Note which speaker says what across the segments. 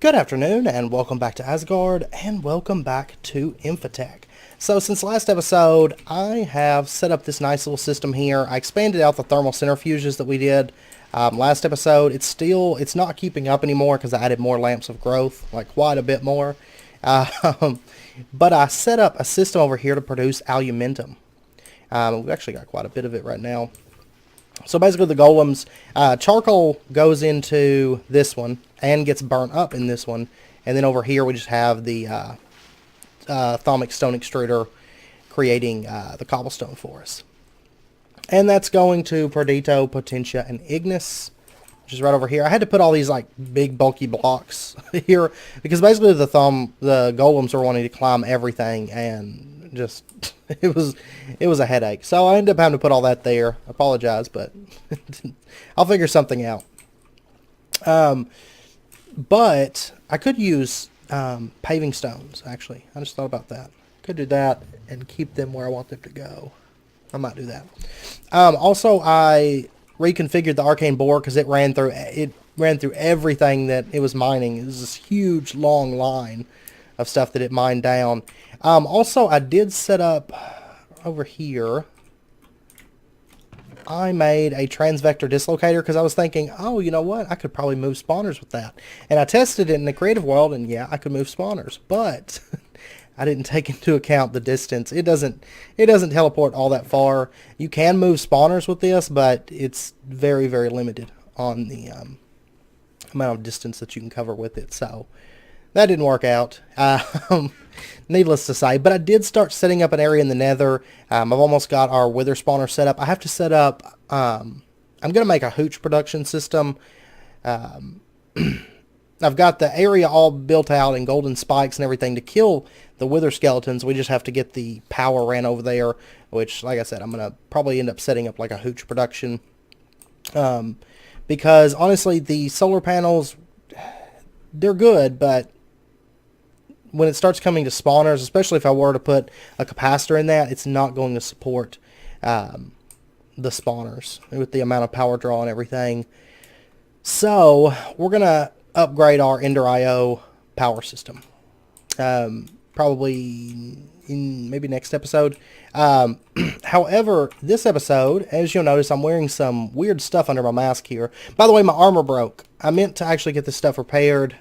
Speaker 1: Good afternoon, and welcome back to Asgard, and welcome back to Infitech. So since last episode, I have set up this nice little system here. I expanded out the thermal centrifuges that we did last episode. It's not keeping up anymore because I added more lamps of growth, like quite a bit more. Um, but I set up a system over here to produce aluminum. We've actually got quite a bit of it right now. So basically the golems, charcoal goes into this one and gets burnt up in this one. And then over here we just have the thermic stone extruder creating the cobblestone for us. And that's going to Perdito, Potentia, and Ignis, which is right over here. I had to put all these like big bulky blocks here because basically the golems were wanting to climb everything, and just it was a headache. So I ended up having to put all that there. I apologize, but I'll figure something out. But I could use paving stones, actually. I just thought about that. Could do that and keep them where I want them to go. I might do that. Also, I reconfigured the arcane bore because it ran through everything that it was mining. It was this huge long line of stuff that it mined down. Also, I did set up over here. I made a transvector dislocator because I was thinking, oh, you know what? I could probably move spawners with that. And I tested it in the creative world, and yeah, I could move spawners, but I didn't take into account the distance. It doesn't teleport all that far. You can move spawners with this, but it's very, very limited on the amount of distance that you can cover with it. So that didn't work out. Needless to say, but I did start setting up an area in the nether. I've almost got our wither spawner set up. I have to set up, I'm going to make a hooch production system. I've got the area all built out and golden spikes and everything to kill the wither skeletons. We just have to get the power ran over there, which, like I said, I'm going to probably end up setting up like a hooch production. Because honestly, the solar panels, they're good, but when it starts coming to spawners, especially if I were to put a capacitor in that, it's not going to support the spawners with the amount of power draw and everything. So we're going to upgrade our Ender IO power system. Probably in maybe next episode. However, this episode, as you'll notice, I'm wearing some weird stuff under my mask here. By the way, my armor broke. I meant to actually get this stuff repaired,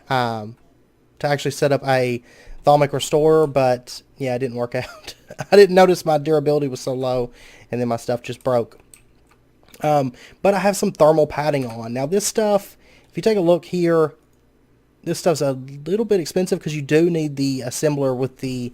Speaker 1: to actually set up a thermic restorer, but yeah, it didn't work out. I didn't notice my durability was so low, and then my stuff just broke. But I have some thermal padding on. Now this stuff, if you take a look here, this stuff's a little bit expensive because you do need the assembler with the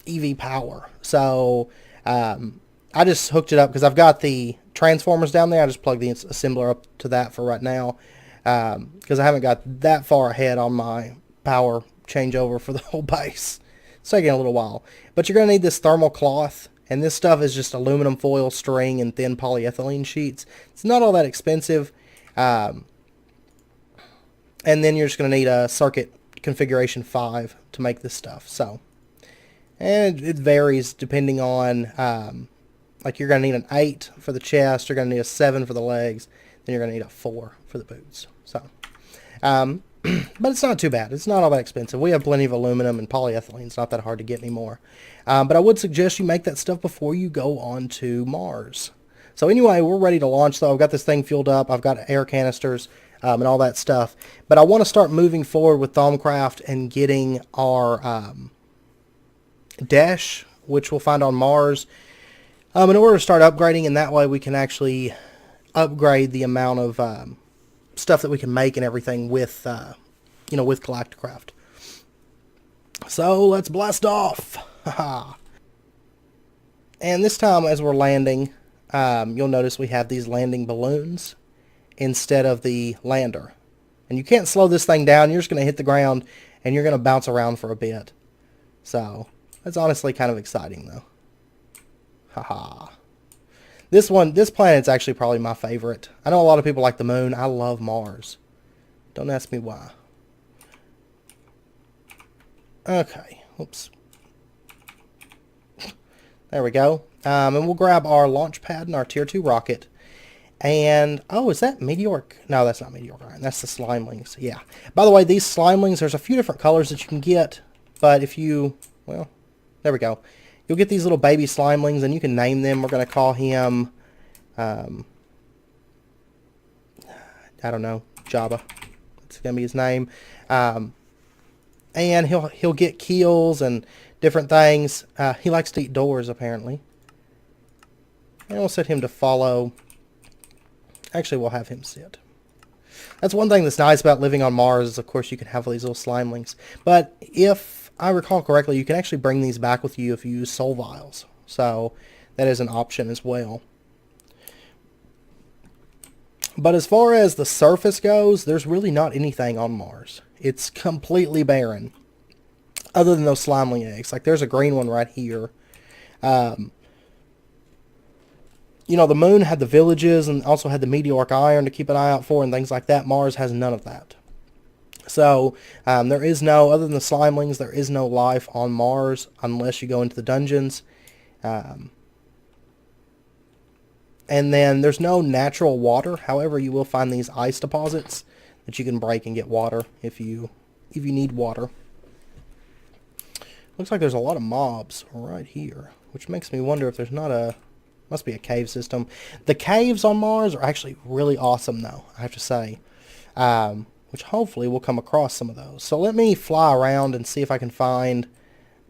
Speaker 1: EV power. So I just hooked it up because I've got the transformers down there. I just plugged the assembler up to that for right now. Because I haven't got that far ahead on my power changeover for the whole base. It's taking a little while. But you're going to need this thermal cloth, and this stuff is just aluminum foil, string, and thin polyethylene sheets. It's not all that expensive. And then you're just going to need a circuit configuration 5 to make this stuff. So, and it varies depending on, like you're going to need an 8 for the chest, you're going to need a 7 for the legs, then you're going to need a 4 for the boots. So, but it's not too bad. It's not all that expensive. We have plenty of aluminum and polyethylene. It's not that hard to get anymore. But I would suggest you make that stuff before you go on to Mars. So anyway, we're ready to launch though. I've got this thing fueled up. I've got air canisters and all that stuff. But I want to start moving forward with Thaumcraft and getting our desh, which we'll find on Mars, in order to start upgrading, and that way we can actually upgrade the amount of stuff that we can make and everything with, with Galacticraft. So let's blast off. And this time, as we're landing, you'll notice we have these landing balloons instead of the lander. And you can't slow this thing down. You're just going to hit the ground and you're going to bounce around for a bit. So that's honestly kind of exciting, though. Haha. This planet's actually probably my favorite. I know a lot of people like the moon. I love Mars. Don't ask me why. Okay. Oops. There we go. And we'll grab our launch pad and our tier 2 rocket. And, oh, is that meteoric? No, that's not meteoric iron. That's the slimelings. Yeah. By the way, these slimelings, there's a few different colors that you can get. But if you, well, there we go. You'll get these little baby slimelings, and you can name them. We're going to call him, I don't know, Jabba. That's going to be his name. And he'll get kills and different things. He likes to eat doors, apparently. And we'll set him to follow. Actually, we'll have him sit. That's one thing that's nice about living on Mars is, of course, you can have these little slimelings. But if I recall correctly, you can actually bring these back with you if you use soul vials. So that is an option as well. But as far as the surface goes, there's really not anything on Mars. It's completely barren. Other than those slimeling eggs. Like, there's a green one right here. You know, the moon had the villages and also had the meteoric iron to keep an eye out for and things like that. Mars has none of that. So, there is no, other than the slimelings, there is no life on Mars unless you go into the dungeons. And then there's no natural water. However, you will find these ice deposits that you can break and get water if you need water. Looks like there's a lot of mobs right here, which makes me wonder if there's not a... Must be a cave system. The caves on Mars are actually really awesome, though, I have to say. Which hopefully we'll come across some of those. So let me fly around and see if I can find,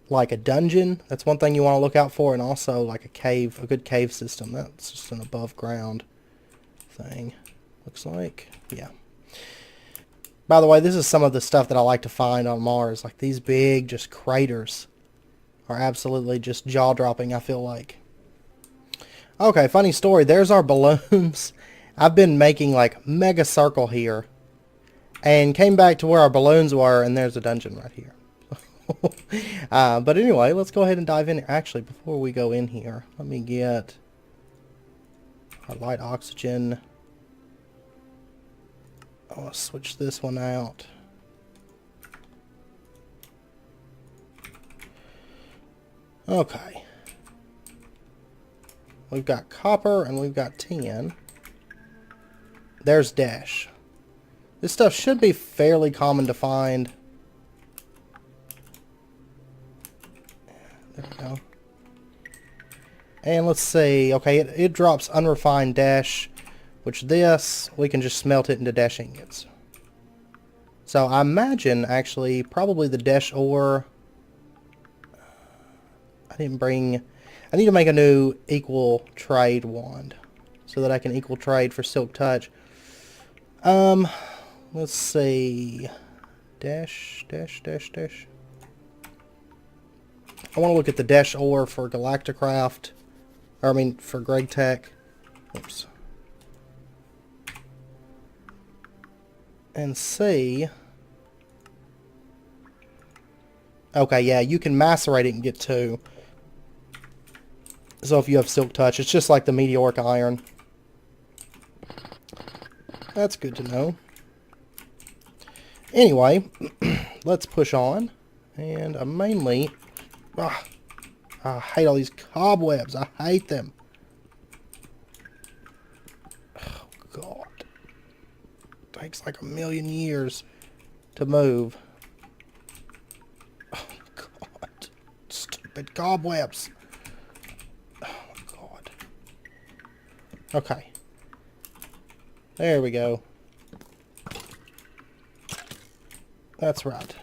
Speaker 1: like, a dungeon. That's one thing you want to look out for. And also, like, a cave, a good cave system. That's just an above ground thing. Looks like. Yeah. By the way, this is some of the stuff that I like to find on Mars. Like, these big, just craters are absolutely just jaw-dropping, I feel like. Okay, funny story. There's our balloons. I've been making, like, mega circle here. And came back to where our balloons were, and there's a dungeon right here. But anyway, let's go ahead and dive in. Actually, before we go in here, let me get our light oxygen. I'll switch this one out. Okay. We've got copper and we've got tin. There's desh. This stuff should be fairly common to find. There we go. And let's see. Okay, it drops unrefined desh, which this, we can just smelt it into desh ingots. So I imagine, actually, probably the desh ore... I didn't bring... I need to make a new equal trade wand so that I can equal trade for silk touch. Let's see. Dash. I want to look at the dash ore for Galacticraft. Or, I mean, for Greg Tech. Oops. And see. Okay, yeah, you can macerate it and get 2. So if you have silk touch, it's just like the meteoric iron. That's good to know. Anyway, let's push on. And mainly... I hate all these cobwebs. I hate them. Oh, God. It takes like 1,000,000 years to move. Oh, God. Stupid cobwebs. Okay. There we go. That's right.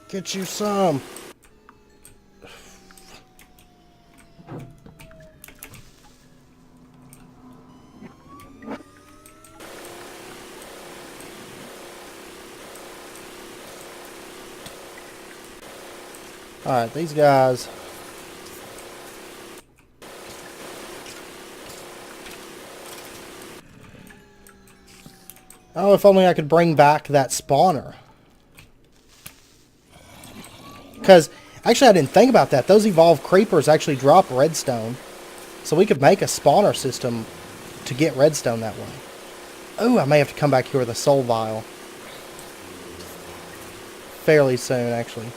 Speaker 1: Get you some. Alright, these guys... Oh, if only I could bring back that spawner. Because, actually I didn't think about that. Those evolved creepers actually drop redstone. So we could make a spawner system to get redstone that way. Oh, I may have to come back here with a soul vial. Fairly soon, actually.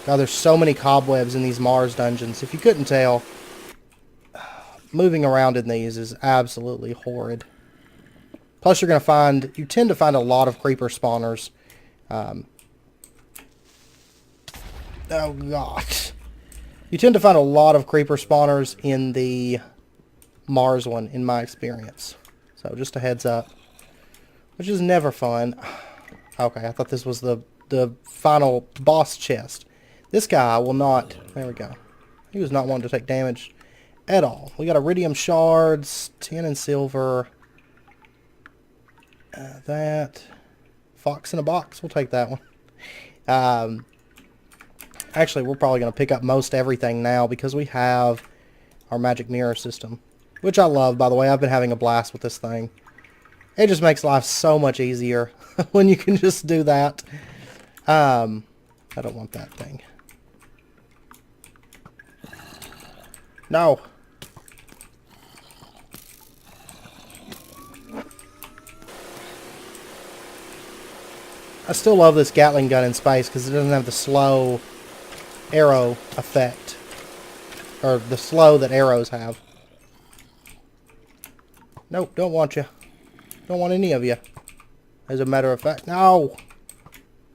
Speaker 1: God, there's so many cobwebs in these Mars dungeons. If you couldn't tell, moving around in these is absolutely horrid. Plus, you tend to find a lot of creeper spawners. Oh, God. You tend to find a lot of creeper spawners in the Mars one, in my experience. So, just a heads up. Which is never fun. Okay, I thought this was the final boss chest. This guy will not... There we go. He was not wanting to take damage at all. We got iridium shards, tin and silver. That. Fox in a box. We'll take that one. Actually, we're probably going to pick up most everything now because we have our magic mirror system. Which I love, by the way. I've been having a blast with this thing. It just makes life so much easier when you can just do that. I don't want that thing. No. I still love this Gatling gun in space because it doesn't have the slow arrow effect. Or the slow that arrows have. Nope, don't want you. Don't want any of you. As a matter of fact, no!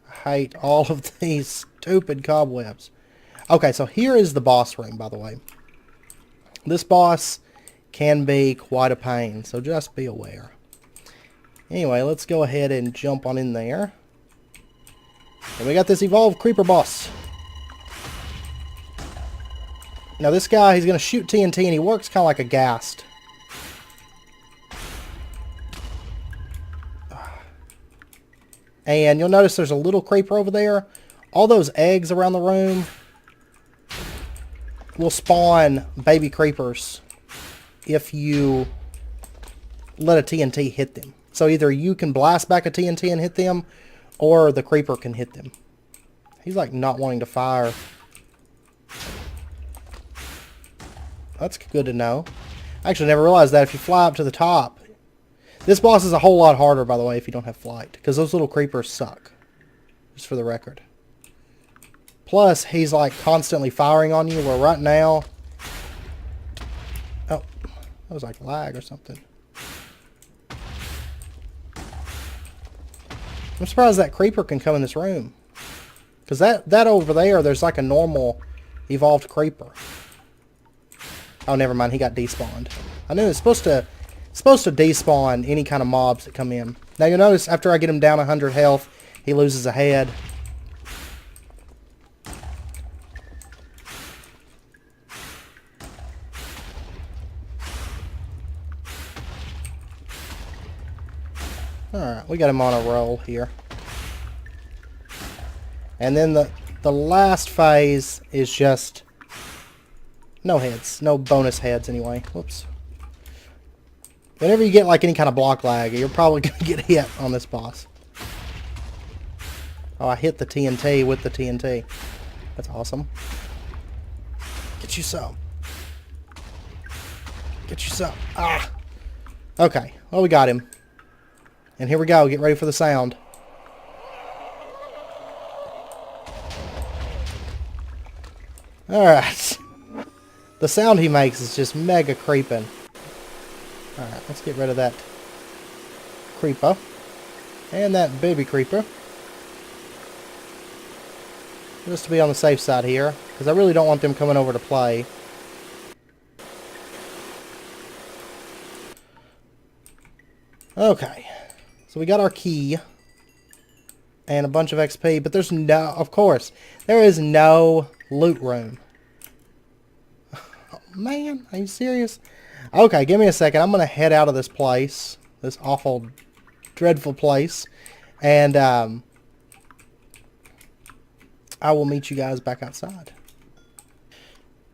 Speaker 1: I hate all of these stupid cobwebs. Okay, so here is the boss room, by the way. This boss can be quite a pain, so just be aware. Anyway, let's go ahead and jump on in there. And we got this evolved creeper boss. Now this guy, he's going to shoot TNT and he works kind of like a ghast. And you'll notice there's a little creeper over there. All those eggs around the room will spawn baby creepers if you let a TNT hit them. So either you can blast back a TNT and hit them, or the creeper can hit them. He's like not wanting to fire. That's good to know. I actually never realized that if you fly up to the top. This boss is a whole lot harder, by the way, if you don't have flight. Because those little creepers suck. Just for the record. Plus, he's like constantly firing on you, where right now... Oh, that was like lag or something. I'm surprised that creeper can come in this room. Because that over there, there's like a normal evolved creeper. Oh, never mind, he got despawned. I knew it's supposed to despawn any kind of mobs that come in. Now you'll notice after I get him down 100 health, he loses a head. Alright, we got him on a roll here. And then the last phase is just no heads. No bonus heads anyway. Whoops. Whenever you get like any kind of block lag, you're probably going to get hit on this boss. Oh, I hit the TNT with the TNT. That's awesome. Get you some. Get you some. Ah! Okay, well we got him. And here we go, get ready for the sound. Alright. The sound he makes is just mega creeping. Alright, let's get rid of that creeper. And that baby creeper. Just to be on the safe side here. Because I really don't want them coming over to play. Okay. So we got our key. And a bunch of XP. But there's no... Of course. There is no loot room. Oh, man. Are you serious? Okay, give me a second. I'm going to head out of this place. This awful, dreadful place. And I will meet you guys back outside.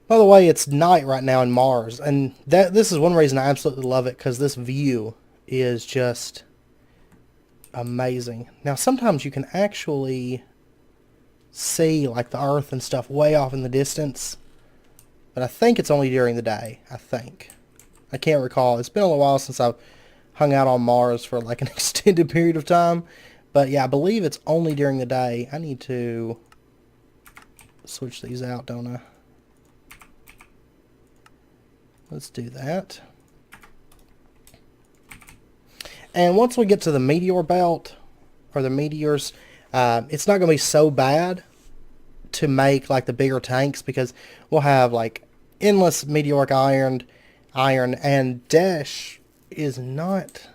Speaker 1: By the way, it's night right now in Mars. And this is one reason I absolutely love it. Because this view is just amazing. Now, sometimes you can actually see like the Earth and stuff way off in the distance. But I think it's only during the day. I think. I can't recall. It's been a little while since I've hung out on Mars for like an extended period of time. But yeah, I believe it's only during the day. I need to switch these out, don't I? Let's do that. And once we get to the meteor belt, or the meteors, it's not going to be so bad to make like the bigger tanks, because we'll have like endless meteoric iron, and desh is not,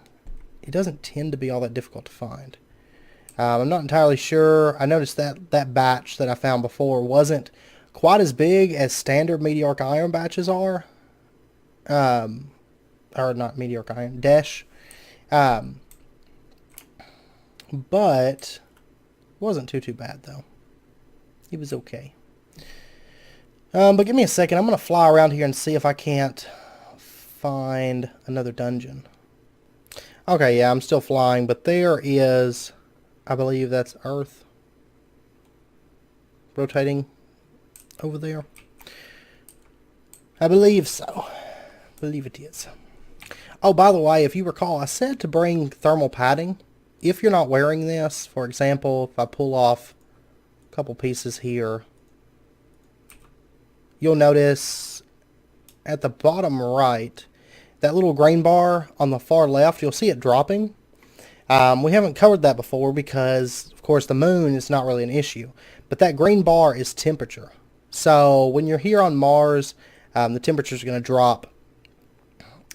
Speaker 1: it doesn't tend to be all that difficult to find. I'm not entirely sure. I noticed that that batch that I found before wasn't quite as big as standard meteoric iron batches are. Or not meteoric iron, desh. But wasn't too bad though. It was okay. But give me a second. I'm going to fly around here and see if I can't find another dungeon. Okay, yeah, I'm still flying, but there is, I believe that's Earth rotating over there. I believe so. I believe it is. Oh, by the way, if you recall, I said to bring thermal padding. If you're not wearing this, for example, if I pull off a couple pieces here, you'll notice at the bottom right, that little green bar on the far left, you'll see it dropping. We haven't covered that before because, of course, the moon is not really an issue. But that green bar is temperature. So when you're here on Mars, the temperature is going to drop.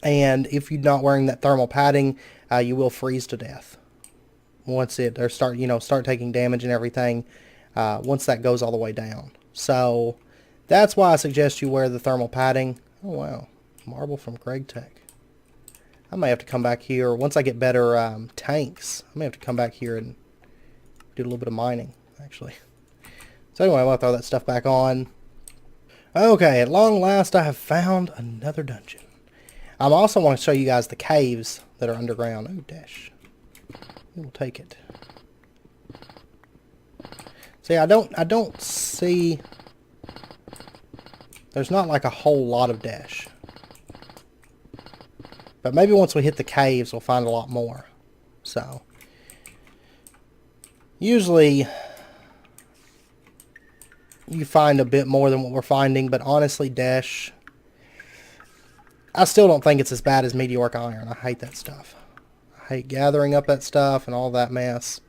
Speaker 1: And if you're not wearing that thermal padding, you will freeze to death. Once it, or start taking damage and everything, once that goes all the way down. So that's why I suggest you wear the thermal padding. Oh, wow. Marble from Greg Tech. I may have to come back here. Once I get better tanks, I may have to come back here and do a little bit of mining, actually. So anyway, I'll throw that stuff back on. Okay, at long last I have found another dungeon. I also want to show you guys the caves that are underground. Oh, dash. We'll take it. See, I don't see... There's not like a whole lot of dash. But maybe once we hit the caves, we'll find a lot more. So, usually, you find a bit more than what we're finding. But honestly, dash, I still don't think it's as bad as meteoric iron. I hate that stuff. I hate gathering up that stuff and all that mess.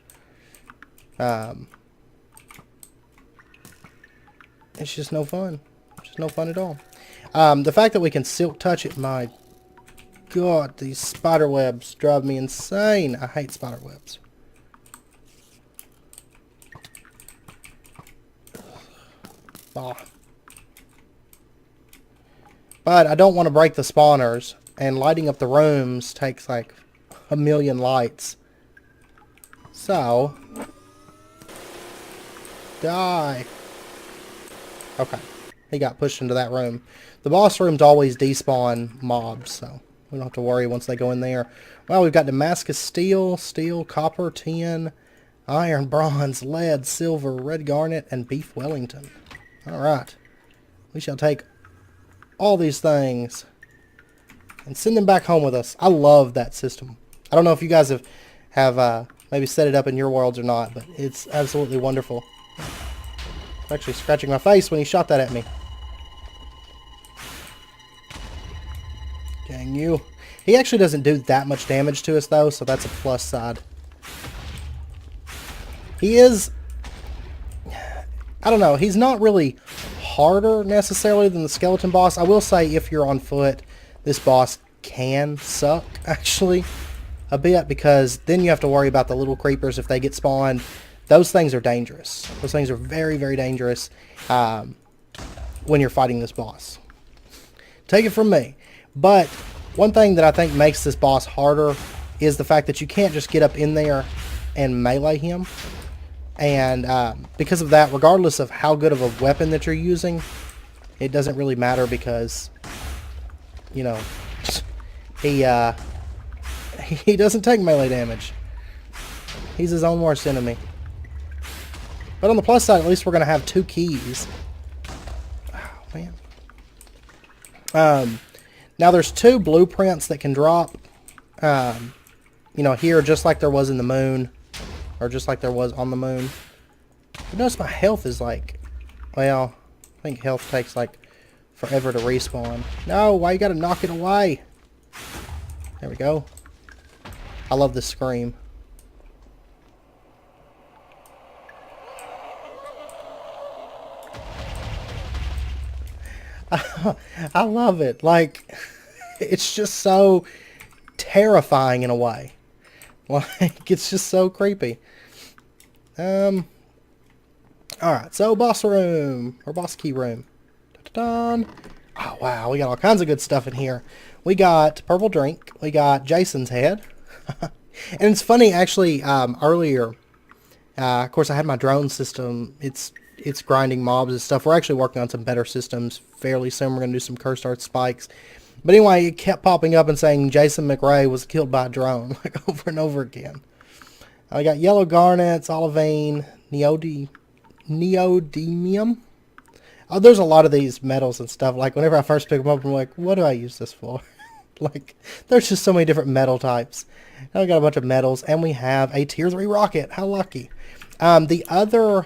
Speaker 1: It's just no fun. It's just no fun at all. The fact that we can silk touch it, my God, these spider webs drive me insane. I hate spider webs. Ah. But I don't want to break the spawners, and lighting up the rooms takes like a million lights. So, die. Okay, he got pushed into that room. The boss rooms always despawn mobs, so we don't have to worry once they go in there. Well, we've got Damascus steel, copper, tin, iron, bronze, lead, silver, red garnet, and beef Wellington. Alright. We shall take all these things and send them back home with us. I love that system. I don't know if you guys have maybe set it up in your worlds or not, but it's absolutely wonderful. I'm actually scratching my face when he shot that at me. Dang you. He actually doesn't do that much damage to us, though, so that's a plus side. He is... I don't know. He's not really harder, necessarily, than the skeleton boss. I will say, if you're on foot, this boss can suck, actually, a bit, because then you have to worry about the little creepers if they get spawned. Those things are dangerous. Those things are very, very dangerous when you're fighting this boss. Take it from me. But one thing that I think makes this boss harder is the fact that you can't just get up in there and melee him. And because of that, regardless of how good of a weapon that you're using, it doesn't really matter because, you know, he doesn't take melee damage. He's his own worst enemy. But on the plus side, at least we're going to have 2 keys. Oh, man. Now there's 2 blueprints that can drop. You know, here, just like there was in the moon. Or just like there was on the moon. But notice my health is like Well, I think health takes like forever to respawn. No, why you gotta knock it away? There we go. I love this scream. I love it. Like, it's just so terrifying in a way. Like, it's just so creepy. Alright, so boss room. Or boss key room. Dun-dun-dun. Oh, wow, we got all kinds of good stuff in here. We got purple drink. We got Jason's head. And it's funny, actually, earlier, of course, I had my drone system. It's grinding mobs and stuff. We're actually working on some better systems fairly soon. We're going to do some cursed art spikes. But anyway, it kept popping up and saying Jason McRae was killed by a drone, like over and over again. I got yellow garnets, olivine, neodymium. Oh, there's a lot of these metals and stuff. Like, whenever I first pick them up, I'm like, what do I use this for? Like, there's just so many different metal types. Now we got a bunch of metals, and we have a tier 3 rocket. How lucky. The other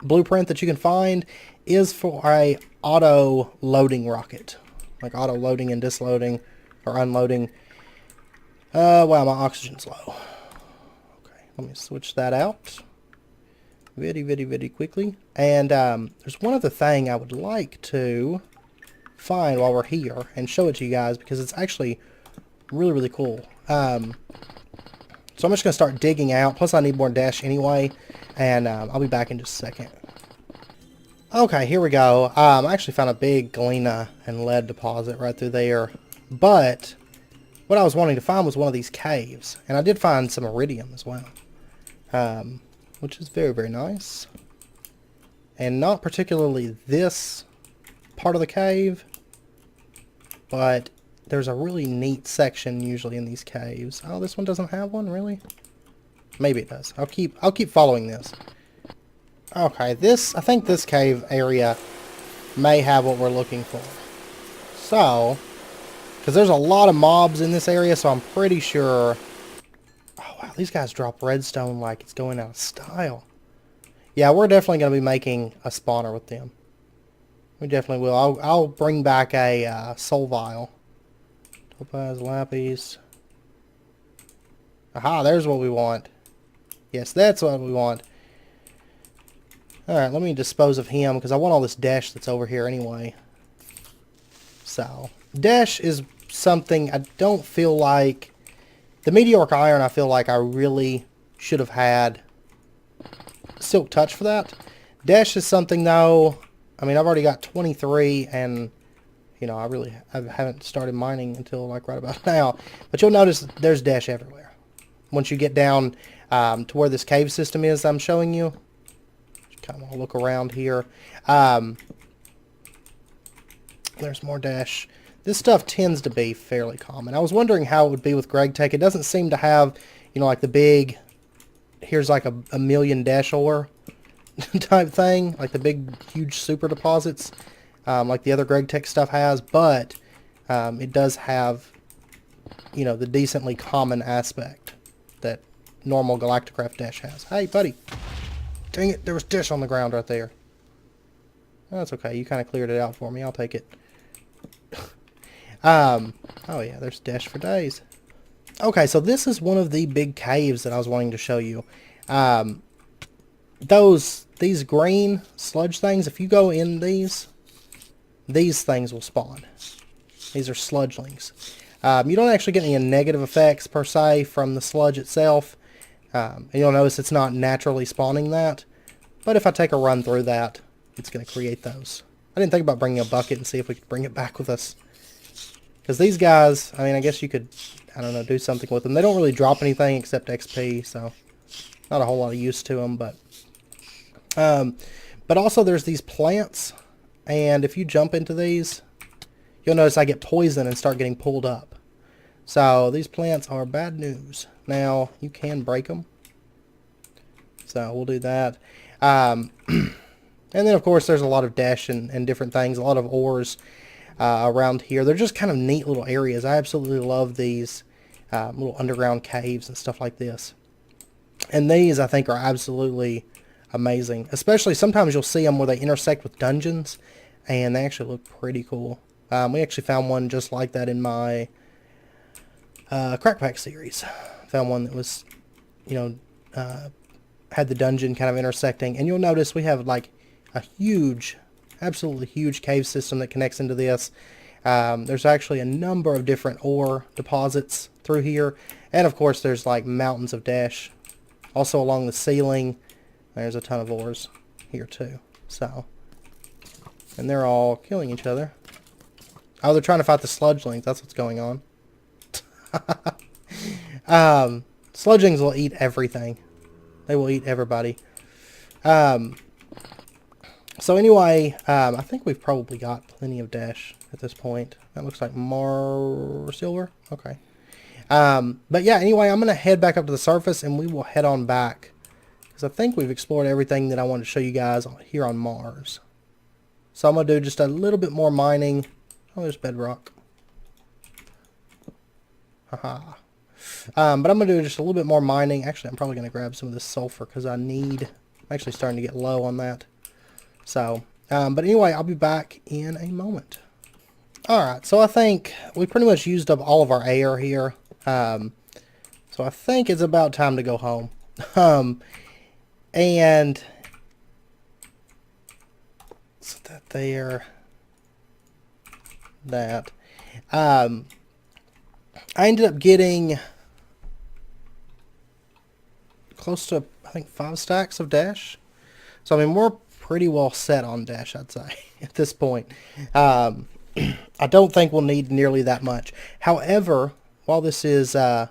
Speaker 1: blueprint that you can find is for a auto loading rocket, like auto loading and disloading or unloading. Wow, my oxygen's low. Okay, let me switch that out very quickly. And there's one other thing I would like to find while we're here and show it to you guys, because it's actually really cool. So I'm just going to start digging out. Plus I need more dash anyway. And I'll be back in just a second. Okay, here we go. I actually found a big galena and lead deposit right through there. But what I was wanting to find was one of these caves. And I did find some iridium as well. Which is very nice. And not particularly this part of the cave. But there's a really neat section usually in these caves. Oh, this one doesn't have one, really? Maybe it does. I'll keep following this. Okay, I think this cave area may have what we're looking for. So, because there's a lot of mobs in this area, so I'm pretty sure. Oh wow, these guys drop redstone like it's going out of style. Yeah, we're definitely going to be making a spawner with them. We definitely will. I'll bring back a soul vial. Topaz, lapis. Aha, there's what we want. Yes, that's what we want. Alright, let me dispose of him, because I want all this dash that's over here anyway. So, dash is something I don't feel like... The meteoric iron, I feel like I really should have had silk touch for that. Dash is something, though... I mean, I've already got 23, and... You know, I haven't started mining until, like, right about now. But you'll notice there's dash everywhere. Once you get down to where this cave system is I'm showing you. Just kind of look around here. There's more dash. This stuff tends to be fairly common. I was wondering how it would be with Greg Tech. It doesn't seem to have, you know, like the big, here's like a million dash ore type thing. Like the big, huge super deposits. Like the other Greg Tech stuff has. But it does have, you know, the decently common aspect that normal Galacticraft dash has. Hey, buddy. Dang it, there was dish on the ground right there. That's okay, you kind of cleared it out for me. I'll take it. Oh yeah, there's dash for days. Okay, so this is one of the big caves that I was wanting to show you. These green sludge things, if you go in these things will spawn. These are sludgelings. You don't actually get any negative effects per se from the sludge itself. You'll notice it's not naturally spawning that. But if I take a run through that, it's going to create those. I didn't think about bringing a bucket and see if we could bring it back with us. Because these guys, I mean, I guess you could, I don't know, do something with them. They don't really drop anything except XP, so not a whole lot of use to them. But also there's these plants, and if you jump into these, you'll notice I get poisoned and start getting pulled up. So these plants are bad news. Now, you can break them. So we'll do that. And then, of course, there's a lot of dash and different things, a lot of ores around here. They're just kind of neat little areas. I absolutely love these little underground caves and stuff like this. And these, I think, are absolutely amazing. Especially sometimes you'll see them where they intersect with dungeons, and they actually look pretty cool. We actually found one just like that in my Crackpack series. Found one that was, you know, had the dungeon kind of intersecting. And you'll notice we have like a huge, absolutely huge cave system that connects into this. There's actually a number of different ore deposits through here. And of course there's like mountains of desh. Also along the ceiling, there's a ton of ores here too. So, and they're all killing each other. Oh, they're trying to fight the sludgelings. That's what's going on. Sludgelings will eat everything. They will eat everybody. So anyway, I think we've probably got plenty of dash at this point. That looks like more silver. Okay. But yeah, anyway, I'm going to head back up to the surface and we will head on back. Because I think we've explored everything that I wanted to show you guys here on Mars. So I'm going to do just a little bit more mining. Oh, there's bedrock. Haha. But I'm going to do just a little bit more mining. Actually, I'm probably going to grab some of this sulfur because I'm actually starting to get low on that. So, but anyway, I'll be back in a moment. Alright, so I think we pretty much used up all of our air here. So I think it's about time to go home. And so that there, that. I ended up getting close to, I think, 5 stacks of dash. So, I mean, we're pretty well set on dash, I'd say, at this point. I don't think we'll need nearly that much. However, while this is, what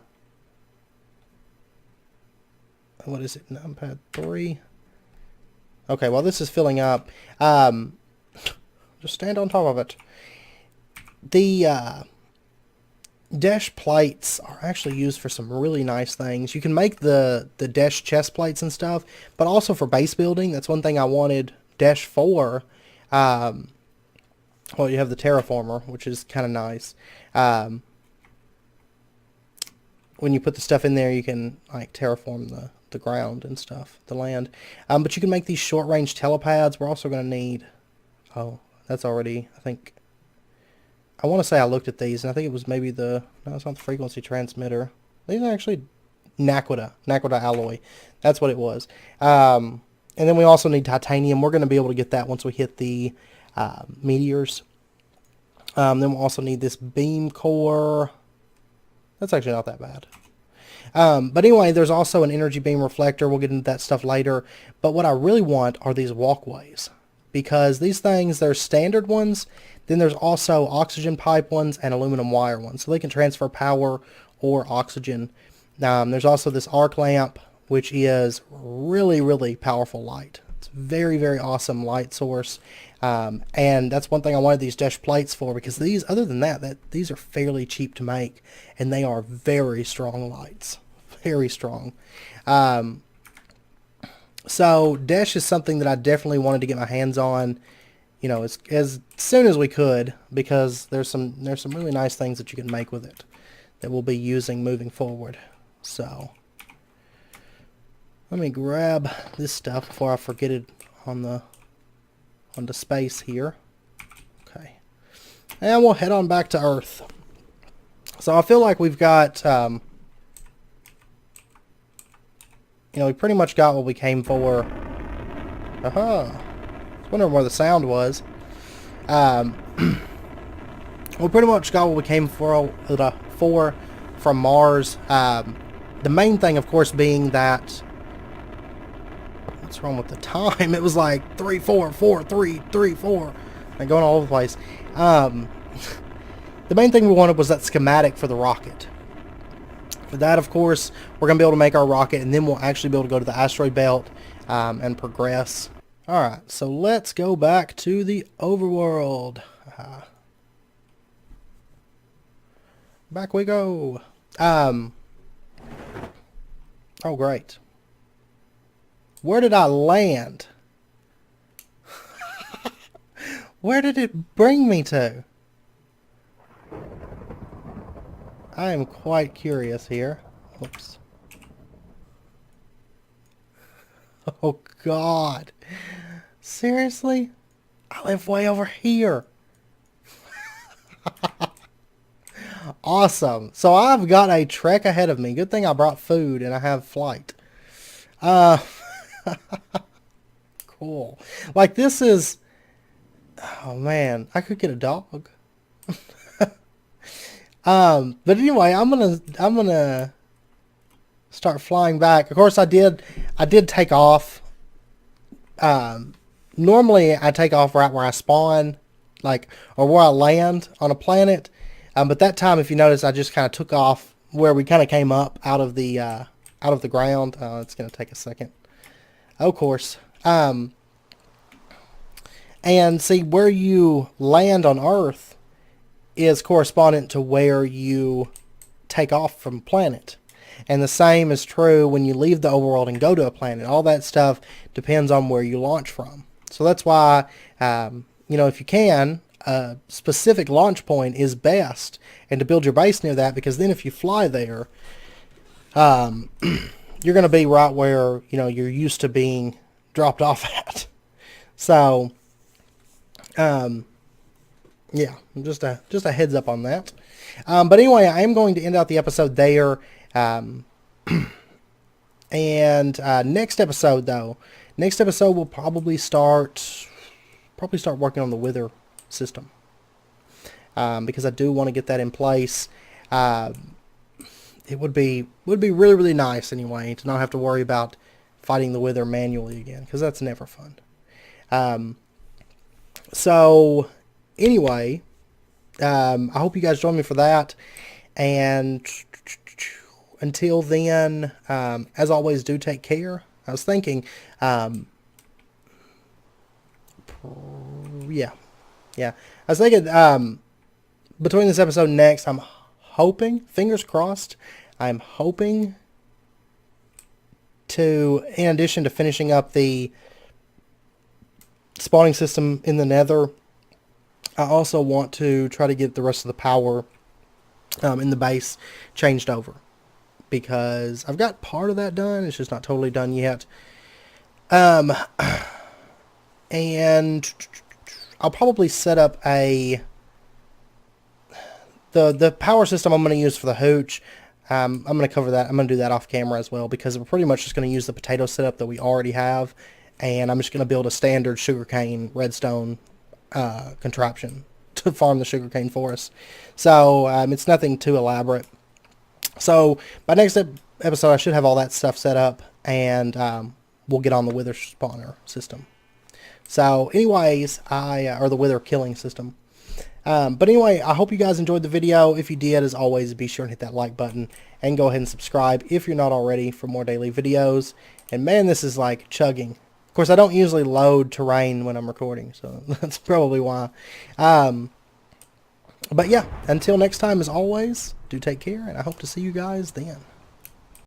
Speaker 1: is it, numpad 3? Okay, while this is filling up, just stand on top of it. The, desh plates are actually used for some really nice things. You can make the desh chest plates and stuff, but also for base building. That's one thing I wanted desh for. Well, you have the terraformer, which is kind of nice. When you put the stuff in there, you can like terraform the ground and stuff, the land. But you can make these short-range telepads. We're also going to need... Oh, that's already, I think... I want to say I looked at these, and I think it was maybe the... No, it's not the frequency transmitter. These are actually Naquita alloy. That's what it was. And then we also need titanium. We're going to be able to get that once we hit the meteors. Then we'll also need this beam core. That's actually not that bad. But anyway, there's also an energy beam reflector. We'll get into that stuff later. But what I really want are these walkways. Because these things, they're standard ones. Then there's also oxygen pipe ones and aluminum wire ones. So they can transfer power or oxygen. There's also this arc lamp, which is really, really powerful light. It's a very, very awesome light source. And that's one thing I wanted these desh plates for, because these, other than that, these are fairly cheap to make. And they are very strong lights. Very strong. So desh is something that I definitely wanted to get my hands on, you know, as soon as we could, because there's some really nice things that you can make with it that we'll be using moving forward. So let me grab this stuff before I forget it on the space here. Okay, and we'll head on back to Earth. So I feel like we've got you know, we pretty much got what we came for. Aha! I was wondering where the sound was. We pretty much got what we came for from Mars. The main thing, of course, being that... What's wrong with the time? It was like 3, 4, 4, 3, 3, 4. And going all over the place. The main thing we wanted was that schematic for the rocket. For that, of course, we're going to be able to make our rocket, and then we'll actually be able to go to the asteroid belt and progress. Alright, so let's go back to the overworld. Back we go. Oh, great. Where did I land? Where did it bring me to? I am quite curious here. Whoops. Oh, God. Seriously? I live way over here. Awesome. So I've got a trek ahead of me. Good thing I brought food and I have flight. Uh, cool. Like this is, oh man, I could get a dog. But anyway, I'm gonna start flying back. Of course, I did take off. Um, Normally I take off right where I spawn, like or where I land on a planet. But that time, if you notice, I just kind of took off where we kind of came up out of the ground. It's gonna take a second. Of course. And see where you land on Earth is correspondent to where you take off from planet. And the same is true when you leave the overworld and go to a planet. All that stuff depends on where you launch from. So that's why, if you can, a specific launch point is best. And to build your base near that, because then if you fly there, you're going to be right where, you're used to being dropped off at. So, yeah, just a heads up on that. But anyway, I am going to end out the episode there. And next episode we'll probably start working on the wither system, because I do want to get that in place. It would be really, really nice anyway to not have to worry about fighting the wither manually again, because that's never fun. So anyway, I hope you guys join me for that, and until then, as always, do take care. I was thinking, yeah. I was thinking, between this episode and next, I'm hoping, fingers crossed, I'm hoping to, in addition to finishing up the spawning system in the Nether, I also want to try to get the rest of the power in the base changed over, because I've got part of that done. It's just not totally done yet. And I'll probably set up the power system I'm going to use for the hooch. I'm going to cover that. I'm going to do that off camera as well, because we're pretty much just going to use the potato setup that we already have, and I'm just going to build a standard sugarcane redstone contraption to farm the sugarcane for us. So it's nothing too elaborate. So by next episode, I should have all that stuff set up, and we'll get on the wither spawner system. So anyways, or the wither killing system. But anyway, I hope you guys enjoyed the video. If you did, as always, be sure and hit that like button, and go ahead and subscribe if you're not already for more daily videos. And man, this is like chugging. Of course, I don't usually load terrain when I'm recording, so that's probably why. But yeah, until next time, as always, do take care, and I hope to see you guys then.